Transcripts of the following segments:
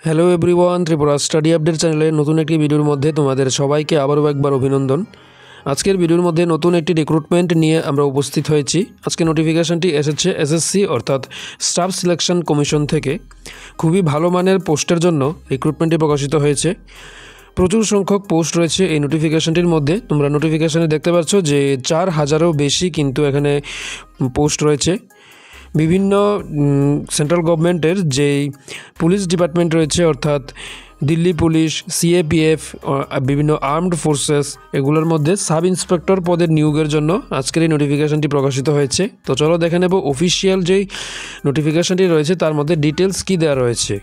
Hello everyone, Tripura study update চ্যানেলের নতুন একটি ভিডিওর মধ্যে তোমাদের সবাইকে আবারও একবার অভিনন্দন। আজকের ভিডিওর মধ্যে নতুন একটি রিক্রুটমেন্ট নিয়ে আমরা উপস্থিত হয়েছি। আজকে নোটিফিকেশনটি এসেছে এসএসসি অর্থাৎ স্টাফ সিলেকশন কমিশন থেকে। খুবই ভালো মানের পোস্টের জন্য রিক্রুটমেন্টটি প্রকাশিত হয়েছে। প্রচুর সংখ্যক পোস্ট রয়েছে এই নোটিফিকেশনটির মধ্যে। তোমরা নোটিফিকেশনে দেখতে পাচ্ছ যে 4000-এরও বেশি কিন্তু এখানে পোস্ট রয়েছে। বিভিন্ন সেন্ট্রাল গভর্নমেন্টের যেই পুলিশ ডিপার্টমেন্ট রয়েছে অর্থাৎ দিল্লি পুলিশ, সিএপিএফ, বিভিন্ন আর্মড ফোর্সেস, এগুলোর মধ্যে সাব ইন্সপেক্টর পদের নিয়োগের জন্য আজকের এই নোটিফিকেশনটি প্রকাশিত হয়েছে। তো চলো দেখে নেব অফিসিয়াল যেই নোটিফিকেশনটি রয়েছে তার মধ্যে ডিটেলস কী দেওয়া রয়েছে।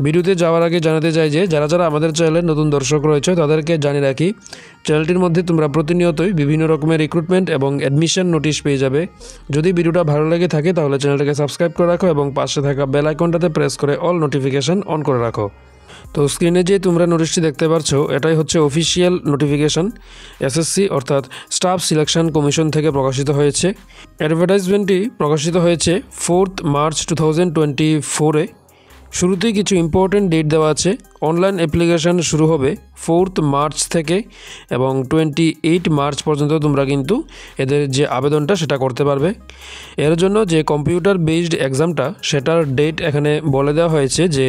ভিডিওতে যাওয়ার আগে জানাতে চাই যে যারা আমাদের চ্যানেলের নতুন দর্শক রয়েছে তাদেরকে জানিয়ে রাখি, চ্যানেলটির মধ্যে তোমরা প্রতিনিয়তই বিভিন্ন রকমের রিক্রুটমেন্ট এবং অ্যাডমিশন নোটিশ পেয়ে যাবে। যদি ভিডিওটা ভালো লেগে থাকে তাহলে চ্যানেলটাকে সাবস্ক্রাইব করে রাখো এবং পাশে থাকা বেল আইকনটাতে প্রেস করে অল নোটিফিকেশন অন করে রাখো। তো স্ক্রিনে যে তোমরা নোটিশটি দেখতে পাচ্ছ এটাই হচ্ছে অফিসিয়াল নোটিফিকেশন। এসএসসি অর্থাৎ স্টাফ সিলেকশন কমিশন থেকে প্রকাশিত হয়েছে। অ্যাডভার্টাইজমেন্টটি প্রকাশিত হয়েছে 4 মার্চ 2024-এ। শুরুতেই কিছু ইম্পর্টেন্ট ডেট দেওয়া আছে। অনলাইন অ্যাপ্লিকেশান শুরু হবে 4 মার্চ থেকে এবং 28 মার্চ পর্যন্ত তোমরা কিন্তু এদের যে আবেদনটা সেটা করতে পারবে। এর জন্য যে কম্পিউটার বেসড এক্সামটা সেটার ডেট এখানে বলে দেওয়া হয়েছে যে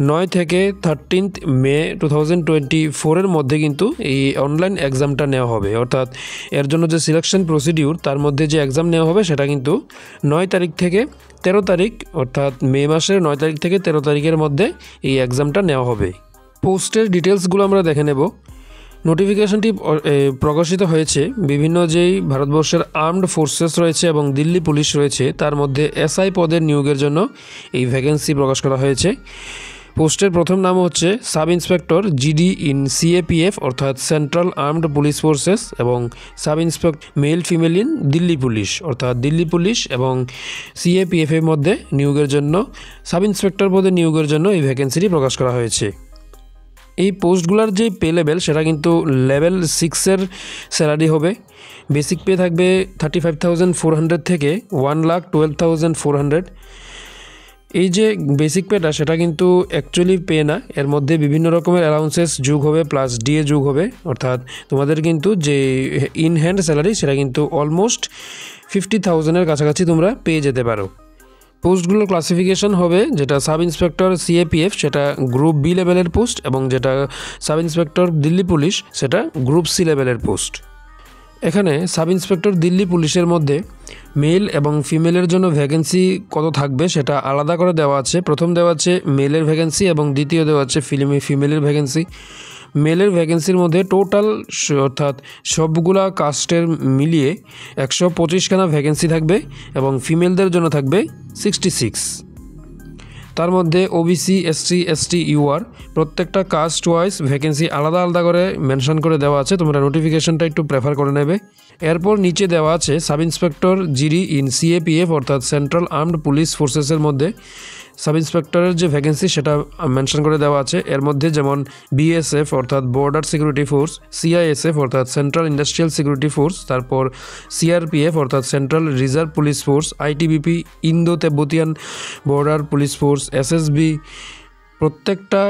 9 থেকে 13 মে 2024-এর মধ্যে কিন্তু এই অনলাইন এক্সামটা নেওয়া হবে। অর্থাৎ এর জন্য যে সিলেকশন প্রসিডিউর তার মধ্যে যে এক্সাম নেওয়া হবে সেটা কিন্তু 9 তারিখ থেকে 13 তারিখ, অর্থাৎ মে মাসের 9 তারিখ থেকে 13 তারিখের মধ্যে এই এক্সামটা নেওয়া হবে। পোস্টের ডিটেলসগুলো আমরা দেখে নেব। নোটিফিকেশনটি প্রকাশিত হয়েছে বিভিন্ন যেই ভারতবর্ষের আর্মড ফোর্সেস রয়েছে এবং দিল্লি পুলিশ রয়েছে তার মধ্যে এসআই পদের নিয়োগের জন্য এই ভ্যাকেন্সি প্রকাশ করা হয়েছে। পোস্টের প্রথম নাম হচ্ছে sub inspector GD in CAPF অর্থাৎ সেন্ট্রাল আর্মড পুলিশ ফোর্সেস এবং sub inspector male female in Delhi police অর্থাৎ দিল্লি পুলিশ এবং সিএপিএফের মধ্যে নিয়োগের জন্য সাব ইন্সপেক্টর পদে নিয়োগের জন্য এই ভ্যাকেন্সিটি প্রকাশ করা হয়েছে। এই পোস্টগুলোর যে পে লেভেল সেটা কিন্তু লেভেল 6-এর স্যালারি হবে। বেসিক পে থাকবে 35,400 থেকে 1,12,400। এই যে বেসিক পেটা সেটা কিন্তু অ্যাকচুয়ালি পে না, এর মধ্যে বিভিন্ন রকমের অ্যালাউন্সেস যোগ হবে প্লাস ডিএ যোগ হবে। অর্থাৎ তোমাদের কিন্তু যে ইন হ্যান্ড স্যালারি সেটা কিন্তু অলমোস্ট 50,000-এর কাছাকাছি তোমরা পেয়ে যেতে পারো। পোস্টগুলোর ক্লাসিফিকেশন হবে যেটা সাব ইন্সপেক্টর সিএপিএফ সেটা গ্রুপ বি লেভেলের পোস্ট এবং যেটা সাব ইন্সপেক্টর দিল্লি পুলিশ সেটা গ্রুপ সি লেভেলের পোস্ট। এখানে সাব ইন্সপেক্টর দিল্লি পুলিশের মধ্যে মেল এবং ফিমেলের জন্য ভ্যাকেন্সি কত থাকবে সেটা আলাদা করে দেওয়া আছে। প্রথম দেওয়া আছে মেলের ভ্যাকেন্সি এবং দ্বিতীয় দেওয়া আছে ফিমেলের ভ্যাকেন্সি। মেলের ভ্যাকেন্সির মধ্যে টোটাল অর্থাৎ সবগুলা কাস্টের মিলিয়ে 125খানা ভ্যাকেন্সি থাকবে এবং ফিমেলদের জন্য থাকবে 66। তার মধ্যে ওবিসি, এসসি, এসটি, ইউআর প্রত্যেকটা কাস্ট ওয়াইজ ভ্যাকেন্সি আলাদা আলাদা করে মেনশন করে দেওয়া আছে। তোমরা নোটিফিকেশনটা একটু প্রেফার করে নেবে। এরপর নিচে দেওয়া আছে sub inspector GD in CAPF অর্থাৎ সেন্ট্রাল আর্মড পুলিশ ফোর্সেসের মধ্যে সাব ইন্সপেক্টরের যে ভ্যাকেন্সি সেটা মেনশন করে দেওয়া আছে। এর মধ্যে যেমন বিএসএফ অর্থাৎ বর্ডার সিকিউরিটি ফোর্স, সিআইএসএফ অর্থাৎ সেন্ট্রাল ইন্ডাস্ট্রিয়াল সিকিউরিটি ফোর্স, তারপর সিআরপিএফ অর্থাৎ central reserve police force, ITBP Indo Tibetan border police force, SSB, প্রত্যেকটা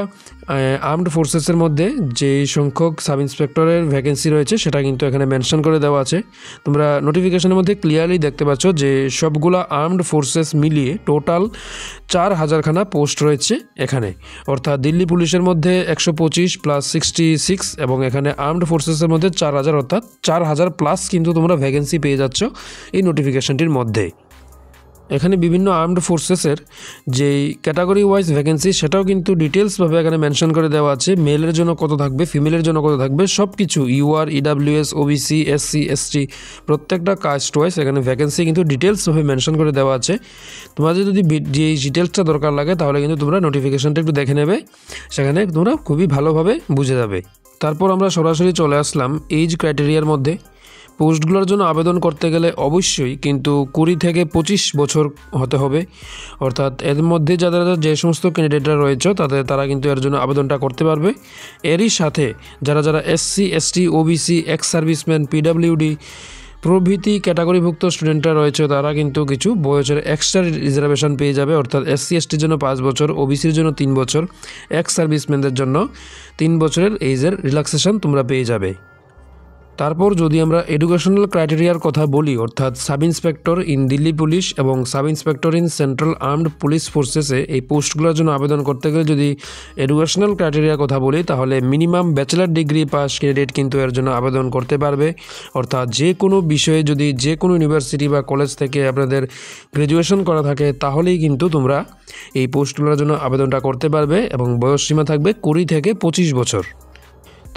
আর্মড ফোর্সেসের মধ্যে যে সংখ্যক সাব ইন্সপেক্টরের ভ্যাকেন্সি রয়েছে সেটা কিন্তু এখানে মেনশন করে দেওয়া আছে। তোমরা নোটিফিকেশনের মধ্যে ক্লিয়ারলি দেখতে পাচ্ছ যে সবগুলা আর্মড ফোর্সেস মিলিয়ে টোটাল 4000খানা পোস্ট রয়েছে এখানে। অর্থাৎ দিল্লি পুলিশের মধ্যে 125 প্লাস 66 এবং এখানে আর্মড ফোর্সেসের মধ্যে 4000 অর্থাৎ 4000 প্লাস কিন্তু তোমরা ভ্যাকেন্সি পেয়ে যাচ্ছ এই নোটিফিকেশনটির মধ্যে। এখানে বিভিন্ন আর্মড ফোর্সেসের যেই ক্যাটাগরি ওয়াইজ ভ্যাকেন্সি সেটাও কিন্তু ডিটেলসভাবে এখানে মেনশন করে দেওয়া আছে। মেলের জন্য কত থাকবে, ফিমেলের জন্য কত থাকবে, সব কিছু UR, EWS, OBC, SC, ST প্রত্যেকটা কাস্ট ওয়াইজ এখানে ভ্যাকেন্সি কিন্তু ডিটেলসভাবে মেনশন করে দেওয়া আছে। তোমাদের যদি যে ডিটেলসটা দরকার লাগে তাহলে কিন্তু তোমরা নোটিফিকেশনটা একটু দেখে নেবে, সেখানে তোমরা খুবই ভালোভাবে বুঝে যাবে। তারপর আমরা সরাসরি চলে আসলাম এইজ ক্রাইটেরিয়ার মধ্যে। পোস্টগুলোর জন্য আবেদন করতে গেলে অবশ্যই কিন্তু 20 থেকে 25 বছর হতে হবে। অর্থাৎ এর মধ্যে যারা যে সমস্ত ক্যান্ডিডেটরা রয়েছে তারা কিন্তু এর জন্য আবেদনটা করতে পারবে। এরই সাথে যারা SC, ST, OBC, ex serviceman, PWD প্রভৃতি ক্যাটাগরিভুক্ত স্টুডেন্টরা রয়েছে তারা কিন্তু কিছু বয়সের এক্সট্রা রিজার্ভেশন পেয়ে যাবে, অর্থাৎ এসসি এসটির জন্য 5 বছর, ওবিসির জন্য 3 বছর, এক্স সার্ভিসম্যানদের জন্য 3 বছরের এজের রিল্যাক্সেশন তোমরা পেয়ে যাবে। তারপর যদি আমরা এডুকেশনাল ক্রাইটেরিয়ার কথা বলি, অর্থাৎ sub inspector in Delhi police এবং sub inspector in central armed police ফোর্সেসে এই পোস্টগুলোর জন্য আবেদন করতে গেলে যদি এডুকেশনাল ক্রাইটেরিয়ার কথা বলি, তাহলে minimum bachelor degree pass candidate কিন্তু এর জন্য আবেদন করতে পারবে। অর্থাৎ যে কোনো বিষয়ে যদি যে কোনো ইউনিভার্সিটি বা কলেজ থেকে আপনাদের গ্র্যাজুয়েশন করা থাকে তাহলেই কিন্তু তোমরা এই পোস্টগুলোর জন্য আবেদনটা করতে পারবে এবং বয়সসীমা থাকবে 20 থেকে 25 বছর।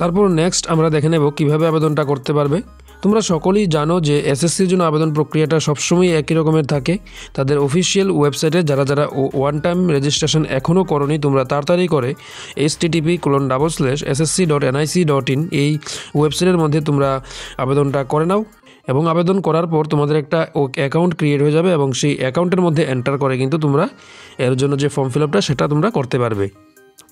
তারপর নেক্সট আমরা দেখে নেব কীভাবে আবেদনটা করতে পারবে। তোমরা সকলেই জানো যে এসএসসির জন্য আবেদন প্রক্রিয়াটা সবসময় একই রকমের থাকে। তাদের অফিসিয়াল ওয়েবসাইটে যারা ওয়ান টাইম রেজিস্ট্রেশন এখনও করনি, তোমরা তাড়াতাড়ি করে http://ssc.nic.in এই ওয়েবসাইটের মধ্যে তোমরা আবেদনটা করে নাও এবং আবেদন করার পর তোমাদের একটা অ্যাকাউন্ট ক্রিয়েট হয়ে যাবে এবং সেই অ্যাকাউন্টের মধ্যে এন্টার করে কিন্তু তোমরা এর জন্য যে ফর্ম ফিল আপটা সেটা তোমরা করতে পারবে।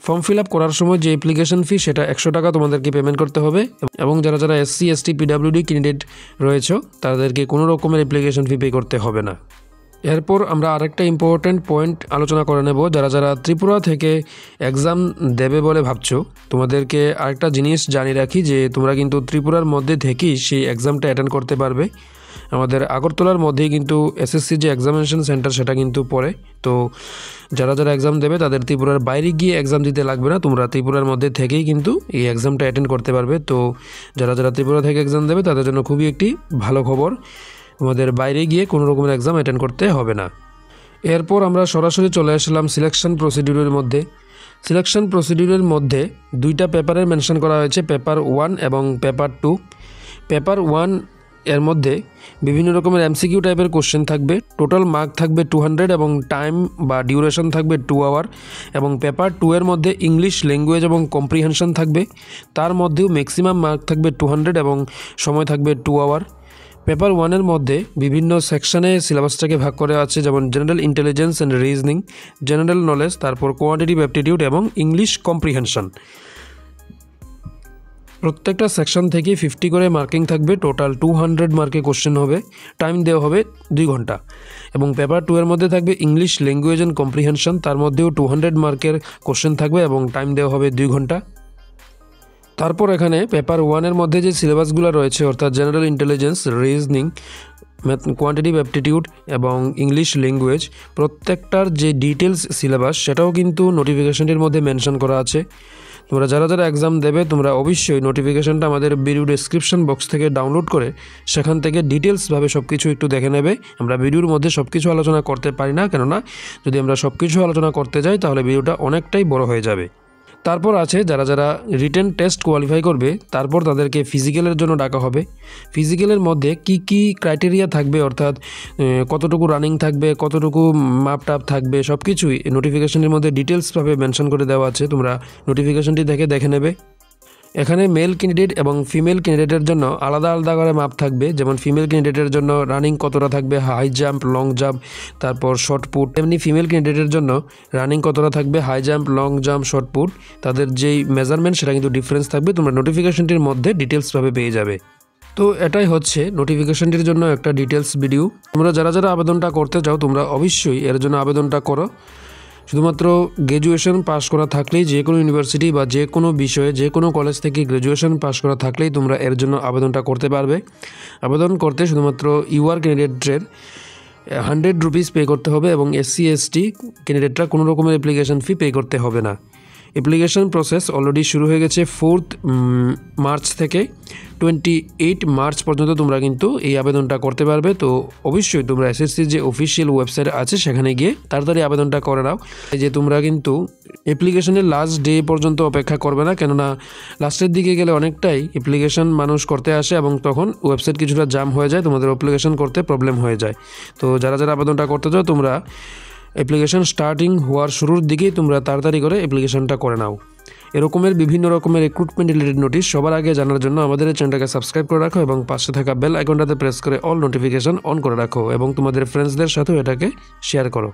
ফর্ম ফিল আপ করার সময় যে অ্যাপ্লিকেশন ফি সেটা 100 টাকা তোমাদেরকে পেমেন্ট করতে হবে এবং যারা এসসি এসটি পিডাব্লিউডি ক্যান্ডিডেট রয়েছে তাদেরকে কোনো রকমের অ্যাপ্লিকেশন ফি পে করতে হবে না। এরপর আমরা আরেকটা ইম্পর্ট্যান্ট পয়েন্ট আলোচনা করে নেব। যারা ত্রিপুরা থেকে এক্সাম দেবে বলে ভাবছো, তোমাদেরকে আরেকটা জিনিস জানিয়ে রাখি যে তোমরা কিন্তু ত্রিপুরার মধ্যে থেকেই সেই এক্সামটা অ্যাটেন্ড করতে পারবে। আমাদের আগরতলার মধ্যেই কিন্তু এসএসসি যে এক্সামিনেশন সেন্টার সেটা কিন্তু পড়ে। তো যারা এক্সাম দেবে তাদের ত্রিপুরার বাইরে গিয়ে এক্সাম দিতে লাগবে না, তোমরা ত্রিপুরার মধ্যে থেকেই কিন্তু এই এক্সামটা অ্যাটেন্ড করতে পারবে। তো যারা ত্রিপুরা থেকে এক্সাম দেবে তাদের জন্য খুবই একটি ভালো খবর, তোমাদের বাইরে গিয়ে কোনো রকমের এক্সাম অ্যাটেন্ড করতে হবে না। এরপর আমরা সরাসরি চলে আসলাম সিলেকশন প্রসিডিউরের মধ্যে। সিলেকশন প্রসিডিউরের মধ্যে 2টা পেপারের মেনশন করা হয়েছে, পেপার 1 এবং পেপার 2। পেপার 1 এর মধ্যে বিভিন্ন রকমের এমসিকিউ টাইপের কোশ্চেন থাকবে, টোটাল মার্ক থাকবে 200 এবং টাইম বা ডিউরেশন থাকবে 2 আওয়ার। এবং পেপার 2 এর মধ্যে ইংলিশ ল্যাঙ্গুয়েজ এবং কম্প্রিহেনশন থাকবে, তার মধ্যেও ম্যাক্সিমাম মার্ক থাকবে 200 এবং সময় থাকবে 2 আওয়ার। পেপার 1 এর মধ্যে বিভিন্ন সেকশনে সিলেবাসটাকে ভাগ করা আছে, যেমন general intelligence and reasoning, general knowledge, তারপর কোয়ান্টিটিভ অ্যাপটিটিউড এবং ইংলিশ কম্প্রিহেনশন। প্রত্যেকটা সেকশন থেকে 50 করে মার্কিং থাকবে, টোটাল 200 মার্কে কোশ্চেন হবে, টাইম দেওয়া হবে 2 ঘন্টা। এবং পেপার 2 এর মধ্যে থাকবে ইংলিশ ল্যাঙ্গুয়েজ অ্যান্ড কম্প্রিহেনশন, তার মধ্যেও 200 মার্কের কোশ্চেন থাকবে এবং টাইম দেওয়া হবে 2 ঘন্টা। তারপর এখানে পেপার 1 এর মধ্যে যে সিলেবাসগুলো রয়েছে, অর্থাৎ general intelligence, reasoning, quantitative aptitude এবং ইংলিশ ল্যাঙ্গুয়েজ, প্রত্যেকটার যে ডিটেলস সিলেবাস সেটাও কিন্তু নোটিফিকেশনটির মধ্যে মেনশন করা আছে। তোমরা যারা এক্সাম দেবে তোমরা অবশ্যই নোটিফিকেশনটা আমাদের ভিডিও ডেসক্রিপশন বক্স থেকে ডাউনলোড করে সেখান থেকে ডিটেলসভাবে সব কিছু একটু দেখে নেবে। আমরা ভিডিওর মধ্যে সব কিছু আলোচনা করতে পারি না, কেননা যদি আমরা সব কিছু আলোচনা করতে যাই তাহলে ভিডিওটা অনেকটাই বড় হয়ে যাবে। তারপর আছে যারা রিটেন টেস্ট কোয়ালিফাই করবে, তারপর তাদেরকে ফিজিক্যালের জন্য ডাকা হবে। ফিজিক্যালের মধ্যে কি ক্রাইটেরিয়া থাকবে, অর্থাৎ কতটুকু রানিং থাকবে, কতটুকু মাপটাপ থাকবে, সব কিছুই নোটিফিকেশনের মধ্যে ডিটেলসভাবে মেনশন করে দেওয়া আছে। তোমরা নোটিফিকেশনটি দেখে নেবে। এখানে মেল ক্যান্ডিডেট এবং ফিমেল ক্যান্ডিডেটের জন্য আলাদা করে মাপ থাকবে। যেমন ফিমেল ক্যান্ডিডেটের জন্য রানিং কতটা থাকবে, হাই জাম্প, লং জাম্প, তারপর শর্ট পুট। এমনি ফিমেল ক্যান্ডিডেটের জন্য রানিং কতটা থাকবে, high jump, long jump, shot put, তাদের যেই মেজারমেন্ট সেটা কিন্তু ডিফারেন্স থাকবে। তোমরা নোটিফিকেশনটির মধ্যে ডিটেলসভাবে পেয়ে যাবে। তো এটাই হচ্ছে নোটিফিকেশনটির জন্য একটা ডিটেলস ভিডিও। তোমরা যারা আবেদনটা করতে চাও তোমরা অবশ্যই এর জন্য আবেদনটা করো। শুধুমাত্র গ্র্যাজুয়েশন পাস করা থাকলেই, যে কোনো ইউনিভার্সিটি বা যে কোনো বিষয়ে যে কোনো কলেজ থেকে গ্র্যাজুয়েশন পাস করা থাকলেই তোমরা এর জন্য আবেদনটা করতে পারবে। আবেদন করতে শুধুমাত্র ইউআর ক্যান্ডিডেটের 100 রুপিস পে করতে হবে এবং এসসি এসটি ক্যান্ডিডেটরা কোনো রকমের অ্যাপ্লিকেশন ফি পে করতে হবে না। অ্যাপ্লিকেশন প্রসেস অলরেডি শুরু হয়ে গেছে 4 মার্চ থেকে 28 মার্চ পর্যন্ত তোমরা কিন্তু এই আবেদনটা করতে পারবে। তো অবশ্যই তোমরা এসএসসির যে অফিসিয়াল ওয়েবসাইট আছে সেখানে গিয়ে তাড়াতাড়ি আবেদনটা করে নাও। এই যে তোমরা কিন্তু অ্যাপ্লিকেশনের লাস্ট ডে পর্যন্ত অপেক্ষা করবে না, কেননা লাস্টের দিকে গেলে অনেকটাই অ্যাপ্লিকেশন মানুষ করতে আসে এবং তখন ওয়েবসাইট কিছুটা জাম হয়ে যায়, তোমাদের অ্যাপ্লিকেশন করতে প্রবলেম হয়ে যায়। তো যারা আবেদনটা করতে চাও তোমরা অ্যাপ্লিকেশন স্টার্টিং হওয়ার শুরুর দিকেই তোমরা তাড়াতাড়ি করে অ্যাপ্লিকেশনটা করে নাও। এরকমের বিভিন্ন রকমের রিক্রুটমেন্ট রিলেটেড নোটিশ সবার আগে জানার জন্য আমাদের এই চ্যানেলটাকে সাবস্ক্রাইব করে রাখো এবং পাশে থাকা বেল আইকনটাতে প্রেস করে অল নোটিফিকেশন অন করে রাখো এবং তোমাদের ফ্রেন্ডসদের সাথেও এটাকে শেয়ার করো।